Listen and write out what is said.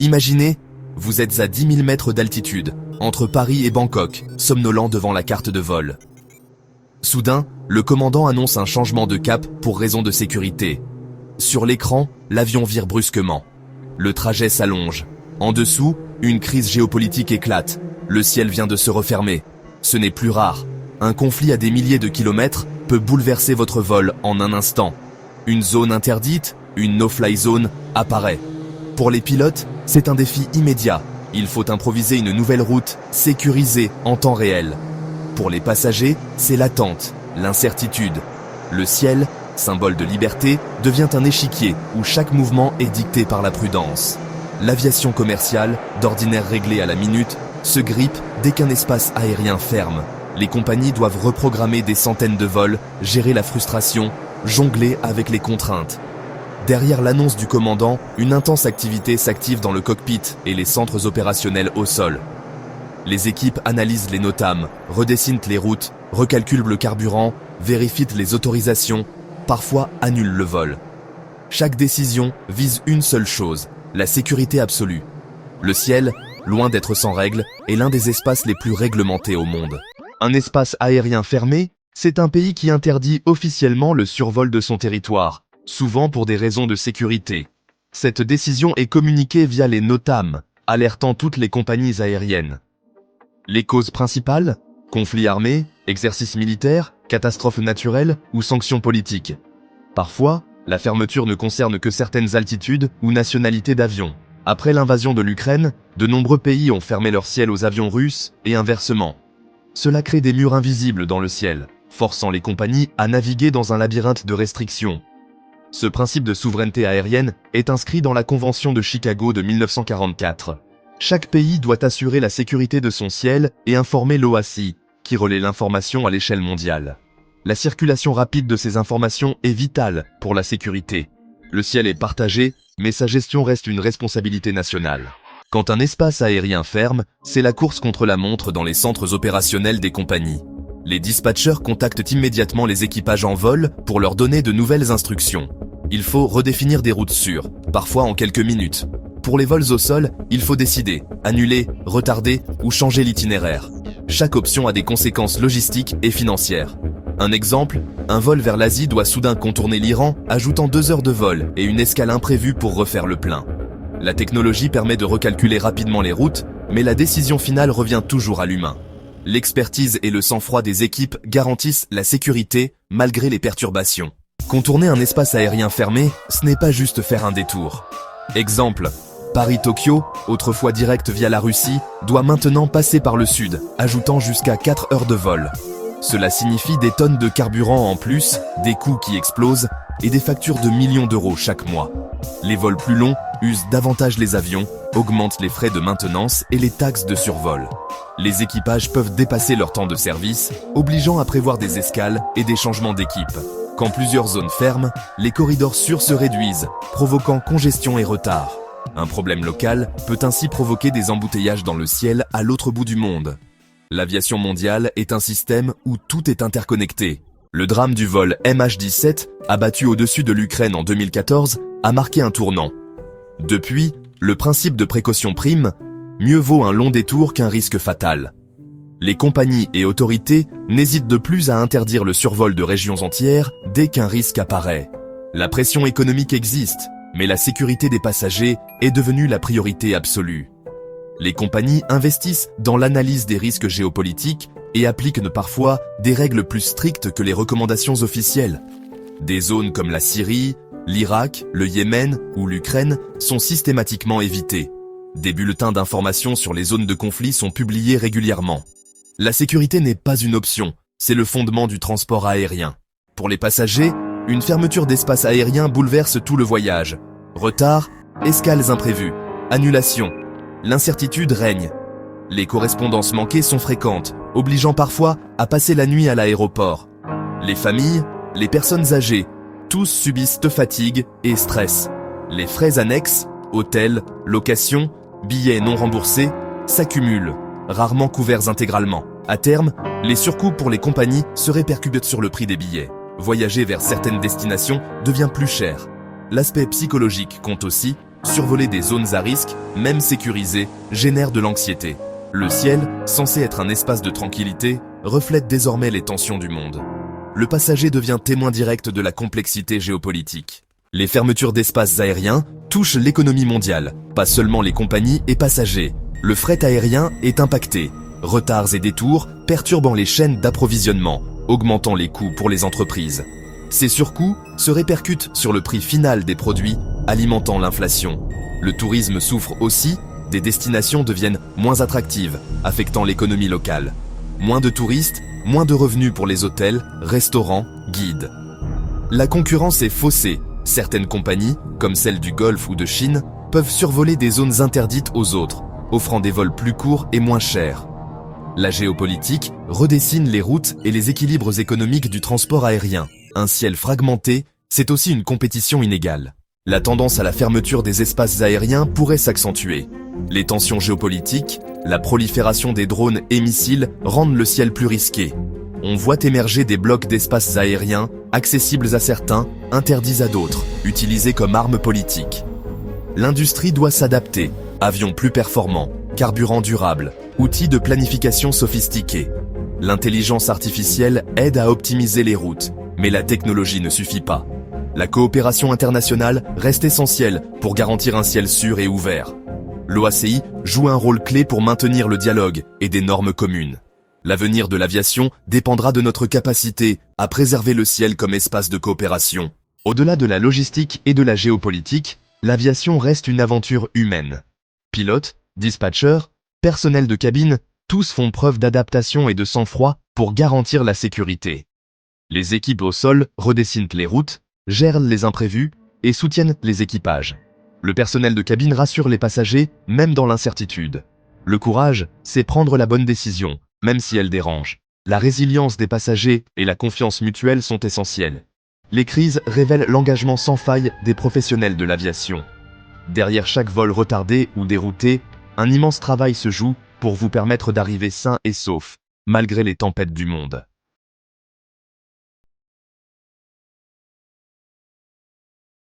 Imaginez, vous êtes à 10 000 mètres d'altitude, entre Paris et Bangkok, somnolent devant la carte de vol. Soudain, le commandant annonce un changement de cap pour raison de sécurité. Sur l'écran, l'avion vire brusquement. Le trajet s'allonge. En dessous, une crise géopolitique éclate. Le ciel vient de se refermer. Ce n'est plus rare. Un conflit à des milliers de kilomètres peut bouleverser votre vol en un instant. Une zone interdite, une no-fly zone, apparaît. Pour les pilotes, c'est un défi immédiat. Il faut improviser une nouvelle route, sécurisée en temps réel. Pour les passagers, c'est l'attente, l'incertitude. Le ciel, symbole de liberté, devient un échiquier où chaque mouvement est dicté par la prudence. L'aviation commerciale, d'ordinaire réglée à la minute, se grippe dès qu'un espace aérien ferme. Les compagnies doivent reprogrammer des centaines de vols, gérer la frustration, jongler avec les contraintes. Derrière l'annonce du commandant, une intense activité s'active dans le cockpit et les centres opérationnels au sol. Les équipes analysent les NOTAM, redessinent les routes, recalculent le carburant, vérifient les autorisations, parfois annulent le vol. Chaque décision vise une seule chose, la sécurité absolue. Le ciel, loin d'être sans règles, est l'un des espaces les plus réglementés au monde. Un espace aérien fermé, c'est un pays qui interdit officiellement le survol de son territoire, souvent pour des raisons de sécurité. Cette décision est communiquée via les NOTAM, alertant toutes les compagnies aériennes. Les causes principales ? Conflits armés, exercices militaires, catastrophes naturelles ou sanctions politiques. Parfois, la fermeture ne concerne que certaines altitudes ou nationalités d'avions. Après l'invasion de l'Ukraine, de nombreux pays ont fermé leur ciel aux avions russes et inversement. Cela crée des murs invisibles dans le ciel, forçant les compagnies à naviguer dans un labyrinthe de restrictions. Ce principe de souveraineté aérienne est inscrit dans la Convention de Chicago de 1944. Chaque pays doit assurer la sécurité de son ciel et informer l'OACI, qui relaie l'information à l'échelle mondiale. La circulation rapide de ces informations est vitale pour la sécurité. Le ciel est partagé, mais sa gestion reste une responsabilité nationale. Quand un espace aérien ferme, c'est la course contre la montre dans les centres opérationnels des compagnies. Les dispatchers contactent immédiatement les équipages en vol pour leur donner de nouvelles instructions. Il faut redéfinir des routes sûres, parfois en quelques minutes. Pour les vols au sol, il faut décider, annuler, retarder ou changer l'itinéraire. Chaque option a des conséquences logistiques et financières. Un exemple, un vol vers l'Asie doit soudain contourner l'Iran, ajoutant 2 heures de vol et une escale imprévue pour refaire le plein. La technologie permet de recalculer rapidement les routes, mais la décision finale revient toujours à l'humain. L'expertise et le sang-froid des équipes garantissent la sécurité malgré les perturbations. Contourner un espace aérien fermé, ce n'est pas juste faire un détour. Exemple, Paris-Tokyo, autrefois direct via la Russie, doit maintenant passer par le sud, ajoutant jusqu'à 4 heures de vol. Cela signifie des tonnes de carburant en plus, des coûts qui explosent et des factures de millions d'euros chaque mois. Les vols plus longs usent davantage les avions, augmentent les frais de maintenance et les taxes de survol. Les équipages peuvent dépasser leur temps de service, obligeant à prévoir des escales et des changements d'équipe. Quand plusieurs zones ferment, les corridors sûrs se réduisent, provoquant congestion et retard. Un problème local peut ainsi provoquer des embouteillages dans le ciel à l'autre bout du monde. L'aviation mondiale est un système où tout est interconnecté. Le drame du vol MH17, abattu au-dessus de l'Ukraine en 2014, a marqué un tournant. Depuis, le principe de précaution prime, mieux vaut un long détour qu'un risque fatal. Les compagnies et autorités n'hésitent de plus à interdire le survol de régions entières dès qu'un risque apparaît. La pression économique existe, mais la sécurité des passagers est devenue la priorité absolue. Les compagnies investissent dans l'analyse des risques géopolitiques et appliquent parfois des règles plus strictes que les recommandations officielles. Des zones comme la Syrie, l'Irak, le Yémen ou l'Ukraine sont systématiquement évitées. Des bulletins d'information sur les zones de conflit sont publiés régulièrement. La sécurité n'est pas une option, c'est le fondement du transport aérien. Pour les passagers, une fermeture d'espace aérien bouleverse tout le voyage. Retard, escales imprévues, annulation. L'incertitude règne. Les correspondances manquées sont fréquentes, obligeant parfois à passer la nuit à l'aéroport. Les familles, les personnes âgées, tous subissent fatigue et stress. Les frais annexes, hôtels, locations, billets non remboursés, s'accumulent, rarement couverts intégralement. À terme, les surcoûts pour les compagnies se répercutent sur le prix des billets. Voyager vers certaines destinations devient plus cher. L'aspect psychologique compte aussi. Survoler des zones à risque, même sécurisées, génère de l'anxiété. Le ciel, censé être un espace de tranquillité, reflète désormais les tensions du monde. Le passager devient témoin direct de la complexité géopolitique. Les fermetures d'espaces aériens touchent l'économie mondiale, pas seulement les compagnies et passagers. Le fret aérien est impacté, retards et détours perturbant les chaînes d'approvisionnement, augmentant les coûts pour les entreprises. Ces surcoûts se répercutent sur le prix final des produits, alimentant l'inflation. Le tourisme souffre aussi, des destinations deviennent moins attractives, affectant l'économie locale. Moins de touristes, moins de revenus pour les hôtels, restaurants, guides. La concurrence est faussée. Certaines compagnies, comme celles du Golfe ou de Chine, peuvent survoler des zones interdites aux autres, offrant des vols plus courts et moins chers. La géopolitique redessine les routes et les équilibres économiques du transport aérien. Un ciel fragmenté, c'est aussi une compétition inégale. La tendance à la fermeture des espaces aériens pourrait s'accentuer. Les tensions géopolitiques, la prolifération des drones et missiles rendent le ciel plus risqué. On voit émerger des blocs d'espaces aériens, accessibles à certains, interdits à d'autres, utilisés comme armes politiques. L'industrie doit s'adapter. Avions plus performants, carburants durables, outils de planification sophistiqués. L'intelligence artificielle aide à optimiser les routes, mais la technologie ne suffit pas. La coopération internationale reste essentielle pour garantir un ciel sûr et ouvert. L'OACI joue un rôle clé pour maintenir le dialogue et des normes communes. L'avenir de l'aviation dépendra de notre capacité à préserver le ciel comme espace de coopération. Au-delà de la logistique et de la géopolitique, l'aviation reste une aventure humaine. Pilotes, dispatchers, personnel de cabine, tous font preuve d'adaptation et de sang-froid pour garantir la sécurité. Les équipes au sol redessinent les routes, gèrent les imprévus et soutiennent les équipages. Le personnel de cabine rassure les passagers, même dans l'incertitude. Le courage, c'est prendre la bonne décision, même si elle dérange. La résilience des passagers et la confiance mutuelle sont essentielles. Les crises révèlent l'engagement sans faille des professionnels de l'aviation. Derrière chaque vol retardé ou dérouté, un immense travail se joue pour vous permettre d'arriver sain et sauf, malgré les tempêtes du monde.